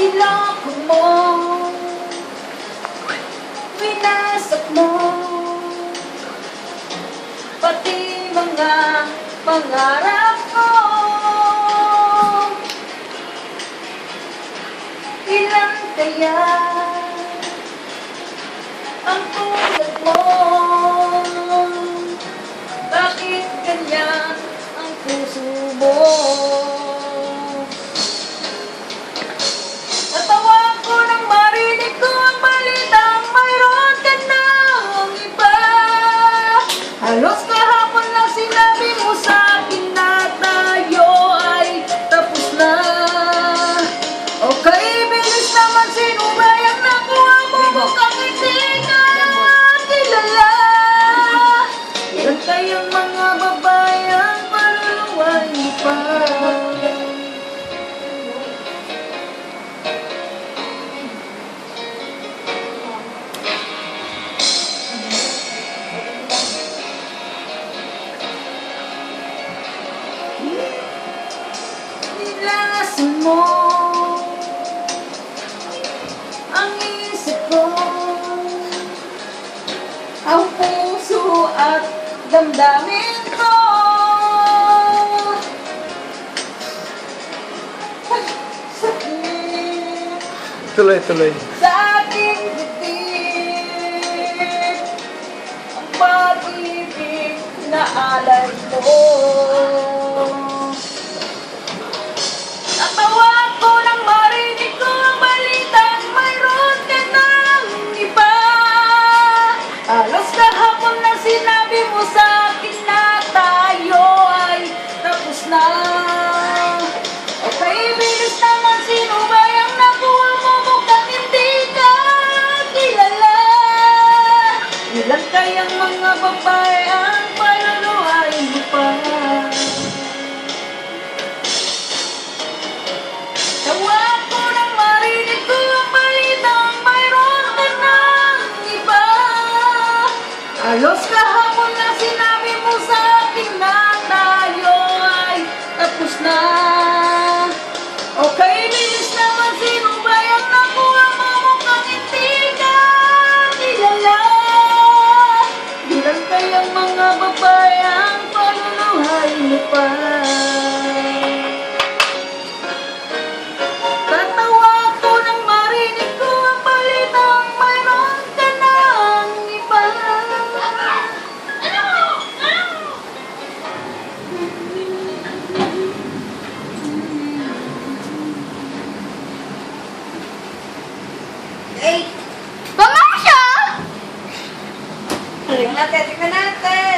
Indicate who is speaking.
Speaker 1: Niloko mo, winasak mo, pati mga pangarap ko. Ilan kaya ang tulad mo? Bakit ganyan ang puso mo? Natawa ko nang marinig ko ang balitang mayroon ka ng iba. Halos kahapon lang sinabi mo sa akin na tayo ay tapos na. Okay, bilis naman, sino ba yung nakuha mo? Mukhang hindi ka kilala. Ilan kayang mga babae ang paluluway mo pa? Nilasan mo ang isip ko, ang puso at damdamin ko. Sakit
Speaker 2: Tuloy.
Speaker 1: sa ating bibig, ang pag-ibig na alay mo. Natawa ko nang marinig ko ang balitang mayroon ka ng iba. Halos kahapon na sinabi mo sa akin na tayo ay tapos na. Okay, bilis naman, sino ba yung nakuha mo? Mukhang hindi ka kilala. Ilan kayang mga babae ang paluluhay mo pa? Tawa ko nang marinig ko ang balitang mayroon ka ng iba. Halos kahapon na sinabi mo sa akin na tayo ay tapos na. Okay, bilis naman, sino ba yung nakuha mo? Mukhang hindi ka kilala. Ilan kayang mga babae ang paluluhay mo pa? Tatawa ko nang marinig ko ang balitang mayroon ka ng iba.
Speaker 3: Hey! Mama siya!
Speaker 1: Tingnan natin.